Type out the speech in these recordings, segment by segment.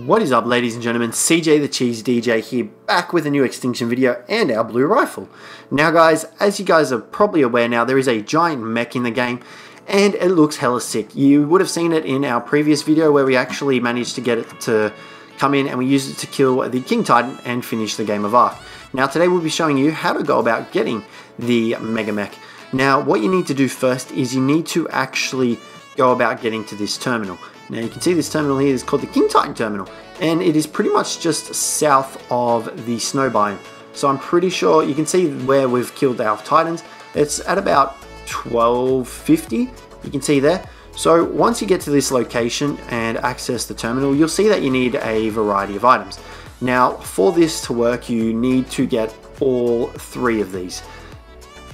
What is up, ladies and gentlemen? Cjthecheesedj here, back with a new Extinction video and our blue rifle. Now guys, as you guys are probably aware now, there is a giant mech in the game and it looks hella sick. You would have seen it in our previous video where we actually managed to get it to come in and we used it to kill the King Titan and finish the game of Ark. Now today we'll be showing you how to go about getting the Mega Mech. Now what you need to do first is you need to actually go about getting to this terminal. Now you can see this terminal here is called the King Titan terminal, and it is pretty much just south of the snow biome. So I'm pretty sure you can see where we've killed our Titans. It's at about 1250, you can see there. So once you get to this location and access the terminal, you'll see that you need a variety of items. Now for this to work, you need to get all three of these,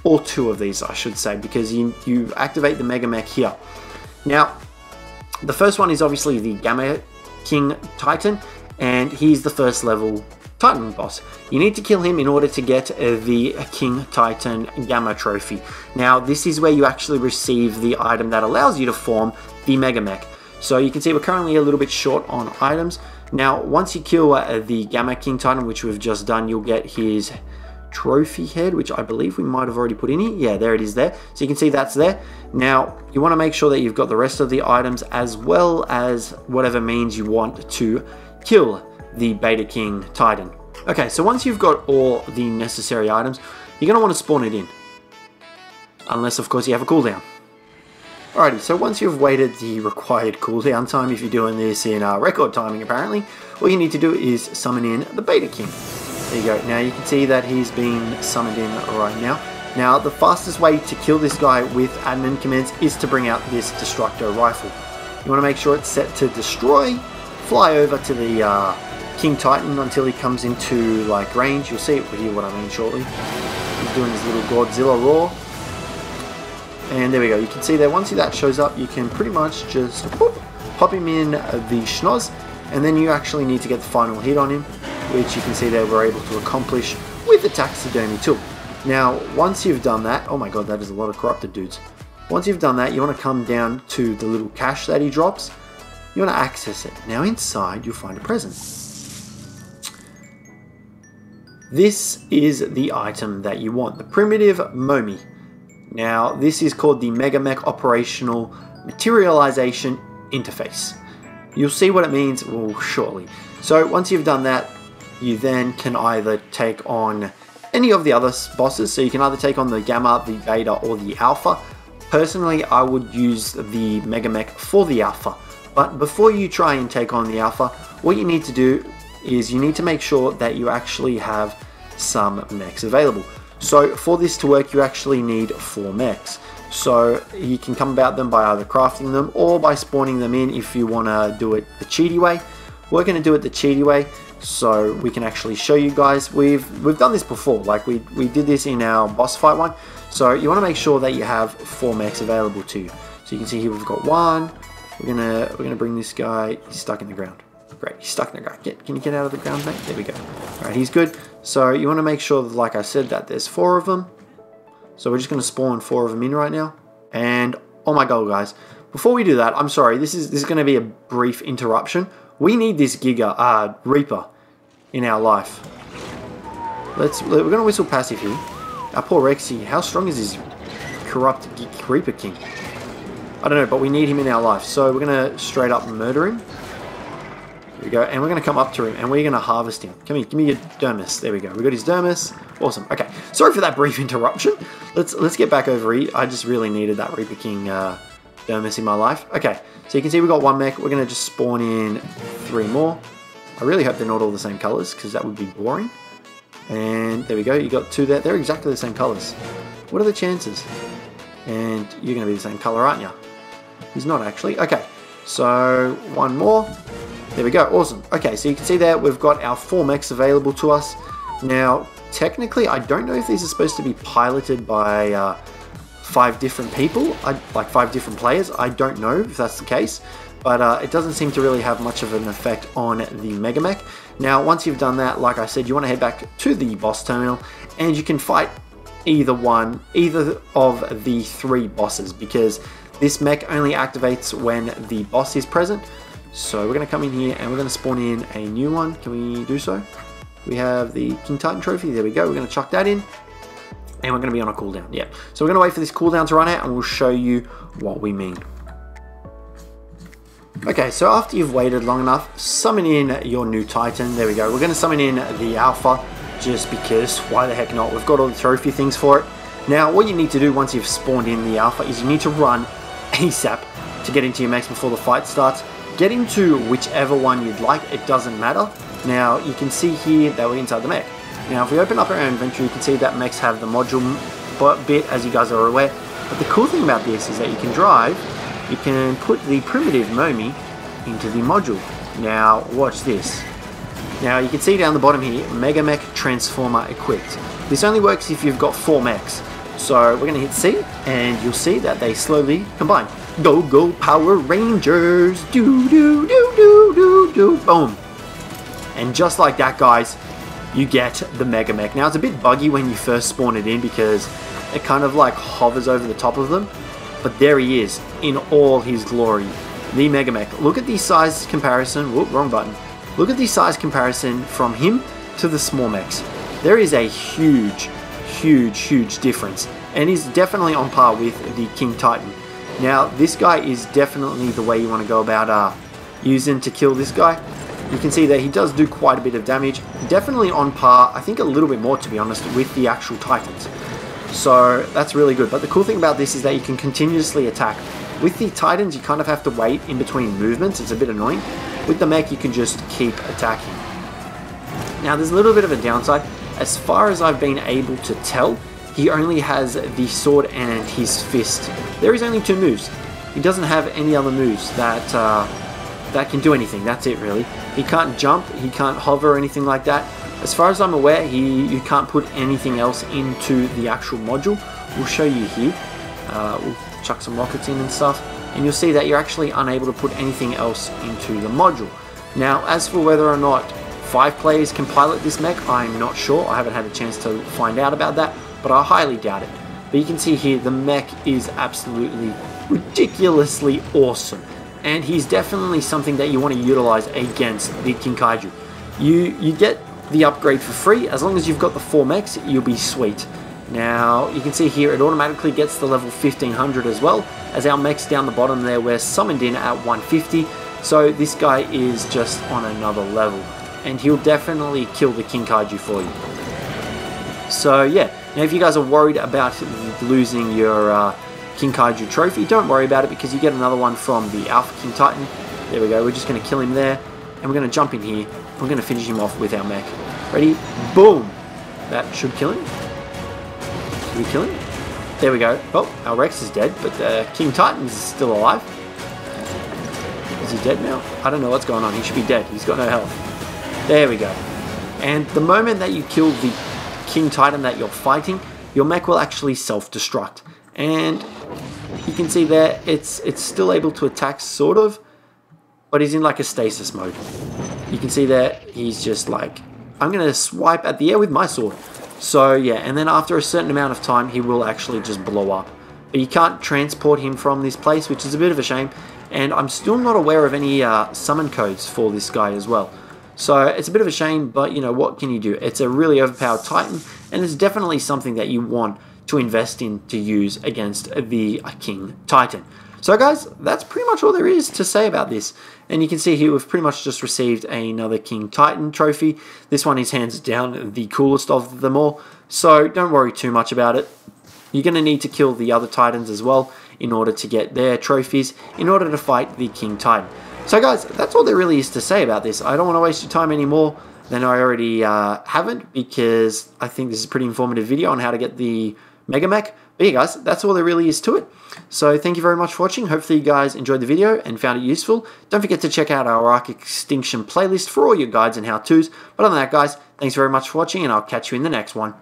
or two of these I should say, because you activate the Mega Mech here. Now the first one is obviously the Gamma King Titan, and he's the first level Titan boss. You need to kill him in order to get the King Titan Gamma trophy. Now this is where you actually receive the item that allows you to form the Mega Mech. So you can see we're currently a little bit short on items. Now once you kill the Gamma King Titan, which we've just done, you'll get his trophy head, which I believe we might have already put in here. Yeah, there it is there. So you can see that's there. Now you want to make sure that you've got the rest of the items as well as whatever means you want to kill the Beta King Titan. Okay, so once you've got all the necessary items, you're going to want to spawn it in. Unless of course you have a cooldown. Alrighty, so once you've waited the required cooldown time, if you're doing this in record timing apparently, all you need to do is summon in the Beta King. There you go. Now you can see that he's been summoned in right now. Now the fastest way to kill this guy with admin commands is to bring out this Destructo rifle. You want to make sure it's set to destroy, fly over to the King Titan until he comes into like range. You'll see it here what I mean shortly. He's doing his little Godzilla roar. And there we go. You can see that once that shows up, you can pretty much just pop him in the schnoz, and then you actually need to get the final hit on him, which you can see that we're able to accomplish with the taxidermy tool. Now, once you've done that, oh my god, that is a lot of corrupted dudes. Once you've done that, you want to come down to the little cache that he drops. You want to access it. Now inside, you'll find a present. This is the item that you want, the primitive Momi. Now, this is called the Mega Mech Operational Materialization Interface. You'll see what it means shortly. So once you've done that, you then can either take on any of the other bosses. So you can either take on the Gamma, the Beta, or the Alpha. Personally, I would use the Mega Mech for the Alpha. But before you try and take on the Alpha, what you need to do is you need to make sure that you actually have some mechs available. So for this to work, you actually need 4 mechs. So you can come about them by either crafting them or by spawning them in if you want to do it the cheaty way. We're going to do it the cheaty way, so we can actually show you guys. We've done this before, like we did this in our boss fight one. So you want to make sure that you have 4 mechs available to you. So you can see here we've got 1. We're gonna bring this guy. He's stuck in the ground. Great, he's stuck in the ground. Can you get out of the ground, mate? There we go. All right, he's good. So you want to make sure, like I said, that there's 4 of them. So we're just going to spawn 4 of them in right now. And oh my god, guys! Before we do that, I'm sorry. This is going to be a brief interruption. We need this Giga Reaper in our life. We're going to whistle passive here. Our poor Rexy. How strong is this corrupt Reaper King? I don't know, but we need him in our life. So we're going to straight up murder him. Here we go, and we're going to come up to him, and we're going to harvest him. Come here, give me your Dermis. There we go. We got his Dermis. Awesome. Okay, sorry for that brief interruption. Let's get back over here. I just really needed that Reaper King Dermis in my life. Okay, so you can see we got 1 mech. We're going to just spawn in 3 more. I really hope they're not all the same colors, because that would be boring. And there we go. You got 2 there. They're exactly the same colors. What are the chances? And you're going to be the same color, aren't you? He's not actually. Okay, so 1 more. There we go, awesome. Okay, so you can see there we've got our 4 mechs available to us. Now, technically, I don't know if these are supposed to be piloted by 5 different people, like 5 different players. I don't know if that's the case, but it doesn't seem to really have much of an effect on the Mega Mech. Now, once you've done that, like I said, you want to head back to the boss terminal, and you can fight either of the 3 bosses, because this mech only activates when the boss is present. So we're going to come in here and we're going to spawn in a new one. Can we do so? We have the King Titan trophy. There we go. We're going to chuck that in. And we're going to be on a cooldown. Yeah. So we're going to wait for this cooldown to run out and we'll show you what we mean. Okay, so after you've waited long enough, summon in your new Titan. There we go. We're going to summon in the Alpha just because, why the heck not? We've got all the trophy things for it. Now, what you need to do once you've spawned in the Alpha is you need to run ASAP to get into your mechs before the fight starts. Get into whichever one you'd like, it doesn't matter. Now, you can see here that we're inside the mech. Now, if we open up our inventory, you can see that mechs have the module bit, as you guys are aware. But the cool thing about this is that you can drive, you can put the primitive Momi into the module. Now, watch this. Now, you can see down the bottom here, Mega Mech Transformer equipped. This only works if you've got 4 mechs. So, we're going to hit C, and you'll see that they slowly combine. Go, go, Power Rangers! Do, do, do, do, do, do, boom! And just like that, guys, you get the Mega Mech. Now, it's a bit buggy when you first spawn it in because it kind of like hovers over the top of them. But there he is, in all his glory, the Mega Mech. Look at the size comparison. Whoop, wrong button. Look at the size comparison from him to the small mechs. There is a huge, huge, huge difference. And he's definitely on par with the King Titan. Now, this guy is definitely the way you want to go about using to kill this guy. You can see that he does do quite a bit of damage. Definitely on par, I think a little bit more to be honest, with the actual Titans. So that's really good. But the cool thing about this is that you can continuously attack. With the Titans, you kind of have to wait in between movements. It's a bit annoying. With the mech, you can just keep attacking. Now, there's a little bit of a downside. As far as I've been able to tell, he only has the sword and his fist. There is only 2 moves. He doesn't have any other moves that can do anything. That's it, really. He can't jump. He can't hover or anything like that. As far as I'm aware, you can't put anything else into the actual module. We'll show you here. We'll chuck some rockets in and stuff, and you'll see that you're actually unable to put anything else into the module. Now, as for whether or not 5 players can pilot this mech, I'm not sure. I haven't had a chance to find out about that, but I highly doubt it. But you can see here, the mech is absolutely ridiculously awesome. And he's definitely something that you want to utilize against the King Kaiju. You get the upgrade for free. As long as you've got the 4 mechs, you'll be sweet. Now, you can see here it automatically gets the level 1500 as well, as our mechs down the bottom there were summoned in at 150. So this guy is just on another level. And he'll definitely kill the King Kaiju for you. So yeah, now if you guys are worried about losing your King Kaiju trophy, don't worry about it because you get another one from the Alpha King Titan. There we go, we're just going to kill him there. And we're going to jump in here. We're going to finish him off with our mech. Ready? Boom! That should kill him. Did we kill him? There we go. Oh, our Rex is dead, but King Titan is still alive. Is he dead now? I don't know what's going on. He should be dead. He's got no health. There we go. And the moment that you kill the King Titan that you're fighting, your mech will actually self-destruct. And you can see there, it's still able to attack, sort of, but he's in like a stasis mode. You can see there, he's just like, I'm going to swipe at the air with my sword. So yeah, and then after a certain amount of time, he will actually just blow up. But you can't transport him from this place, which is a bit of a shame. And I'm still not aware of any summon codes for this guy as well. So it's a bit of a shame, but you know, what can you do? It's a really overpowered Titan, and it's definitely something that you want to invest in to use against the King Titan. So guys, that's pretty much all there is to say about this. And you can see here we've pretty much just received another King Titan trophy. This one is hands down the coolest of them all. So don't worry too much about it. You're going to need to kill the other Titans as well in order to get their trophies, in order to fight the King Titan. So guys, that's all there really is to say about this. I don't want to waste your time any more than I already haven't, because I think this is a pretty informative video on how to get the Mega Mech. But yeah guys, that's all there really is to it. So thank you very much for watching. Hopefully you guys enjoyed the video and found it useful. Don't forget to check out our Ark Extinction playlist for all your guides and how-tos. But other than that guys, thanks very much for watching, and I'll catch you in the next one.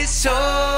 So